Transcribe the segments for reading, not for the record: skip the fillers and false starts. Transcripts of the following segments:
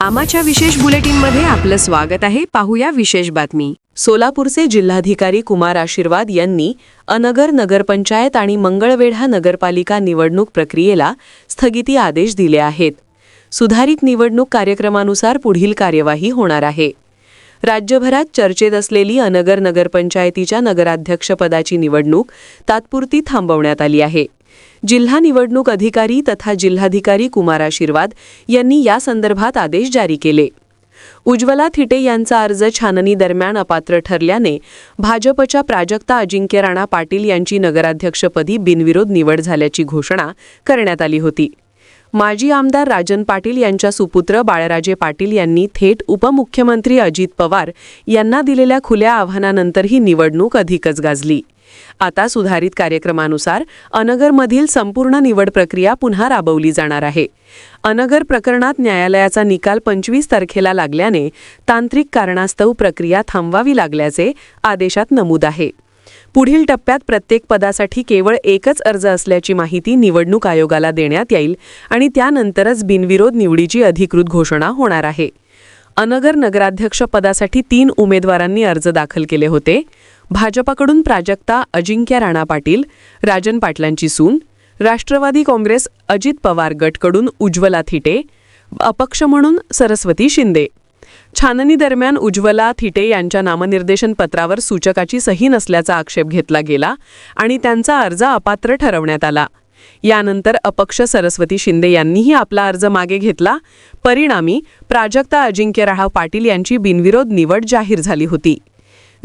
आमाच्या विशेष बुलेटिनमध्ये आपलं स्वागत आहे. पाहूया विशेष बातमी. सोलापूरचे जिल्हाधिकारी कुमार आशीर्वाद यांनी अनगर नगरपंचायत आणि मंगळवेढा नगरपालिका निवडणूक प्रक्रियेला स्थगिती आदेश दिले आहेत. सुधारित निवडणूक कार्यक्रमानुसार पुढील कार्यवाही होणार आहे. राज्यभरात चर्चेत असलेली अनगर नगरपंचायतीच्या नगराध्यक्षपदाची निवडणूक तात्पुरती थांबवण्यात आली आहे. जिल्हा निवडणूक अधिकारी तथा जिल्हाधिकारी कुमार आशीर्वाद यांनी या संदर्भात आदेश जारी केले. उज्ज्वला थिटे यांचा अर्ज छाननी दरम्यान अपात्र ठरल्याने भाजपच्या प्राजक्ता अजिंक्य राणा पाटील यांची नगराध्यक्षपदी बिनविरोध निवड झाल्याची घोषणा करण्यात आली होती. माजी आमदार राजन पाटील यांच्या सुपुत्र बाळराजे पाटील यांनी थेट उपमुख्यमंत्री अजित पवार यांना दिलेल्या खुल्या आव्हानानंतर ही निवडणूक अधिकच गाजली. आता सुधारित कार्यक्रमानुसार अनगरमधील संपूर्ण निवड प्रक्रिया पुन्हा राबवली जाणार आहे. अनगर प्रकरणात न्यायालयाचा निकाल 25 तारखेला लागल्याने तांत्रिक कारणास्तव प्रक्रिया थांबवावी लागल्याचे आदेशात नमूद आहे. पुढील टप्प्यात प्रत्येक पदासाठी केवळ एकच अर्ज असल्याची माहिती निवडणूक आयोगाला देण्यात येईल आणि त्यानंतरच बिनविरोध निवडीची अधिकृत घोषणा होणार आहे. अनगर नगराध्यक्ष पदासाठी 3 उमेदवारांनी अर्ज दाखल केले होते. भाजपाकडून प्राजक्ता अजिंक्य राणा पाटील, राजन पाटलांची सून, राष्ट्रवादी काँग्रेस अजित पवार गटकडून उज्ज्वला थिटे, अपक्ष म्हणून सरस्वती शिंदे. छाननी दरम्यान उज्ज्वला थिटे यांच्या नामनिर्देशन पत्रावर सूचकाची सही नसल्याचा आक्षेप घेतला गेला आणि त्यांचा अर्ज अपात्र ठरवण्यात आला. यानंतर अपक्ष सरस्वती शिंदे यांनीही आपला अर्ज मागे घेतला. परिणामी प्राजक्ता अजिंक्यराव पाटील यांची बिनविरोध निवड जाहीर झाली होती.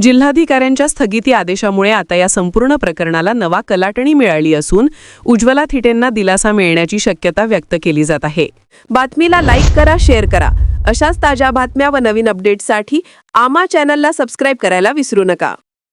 जिल्हाधिकाऱ्यांच्या स्थगिती आदेशामुळे आता या संपूर्ण प्रकरणाला नवा कलाटणी मिळाली असून उज्ज्वला थिटेंना दिलासा मिळण्याची शक्यता व्यक्त केली जात आहे. बातमीला लाईक करा, शेअर करा. अशाच ताज्या बातम्या व नवीन अपडेट्ससाठी आमा चॅनलला सबस्क्राईब करायला विसरू नका.